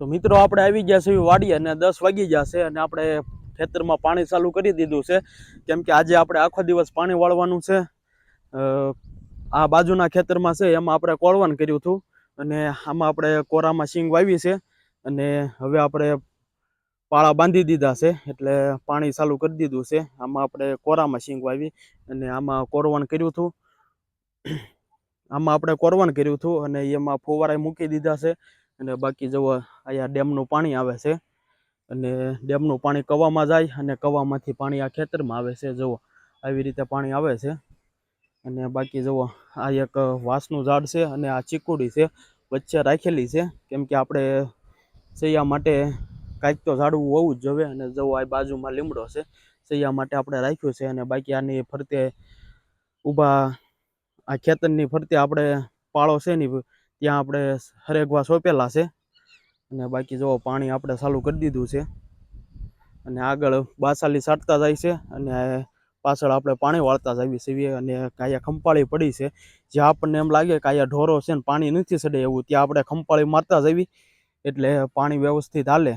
તો મિત્રો આપણે આવી ગયા છે વાડી અને 10 વાગી ગયા છે અને આપણે ખેતરમાં પાણી ચાલુ કરી દીધું છે કેમ કે આજે આપણે આખો દિવસ પાણી વાળવાનું છે। આ બાજુના ખેતરમાં છે એમાં આપણે કોળવણ કર્યું હતું અને આમાં આપણે કોરામાં સિંગ વાવી છે અને હવે આપણે પાળા બાંધી દીધા છે એટલે પાણી ચાલુ કરી દીધું છે। આમાં આપણે કોરામાં સિંગ વાવી અને આમાં કોરવણ કર્યું હતું અને એમાં ફુવારા મૂકી દીધા છે અને બાકી જો અહીંયા ડેમનું પાણી આવે છે અને ડેમનું પાણી કવામાં જાય અને કવામાંથી પાણી આ ખેતરમાં આવે છે। જુઓ આવી રીતે પાણી આવે છે અને બાકી જુઓ આ એક વાંસનું ઝાડ છે અને આ ચીકુડી છે વચ્ચે રાખેલી છે કેમ કે આપણે સૈયા માટે કાંઈક તો ઝાડવું હોવું જ જોઈએ અને જુઓ આ બાજુમાં લીમડો છે સૈયા માટે આપણે રાખ્યું છે અને બાકી આની ફરતે ઊભા આ ખેતરની ફરતે આપણે પાળો છે ને ત્યાં આપણે હરેગવા સોંપેલા છે અને બાકી જો પાણી આપણે ચાલુ કરી દીધું છે અને આગળ બાસાલી સાટતા જાય છે અને પાછળ આપણે પાણી વાળતા જઈએ છીએ અને કાયા ખંપાળી પડી છે જ્યાં આપણને એમ લાગે કે આયા ઢોરો છે ને પાણી નથી સડે એવું ત્યાં આપણે ખંપાળી મારતા જઈએ એટલે પાણી વ્યવસ્થિત હાલે।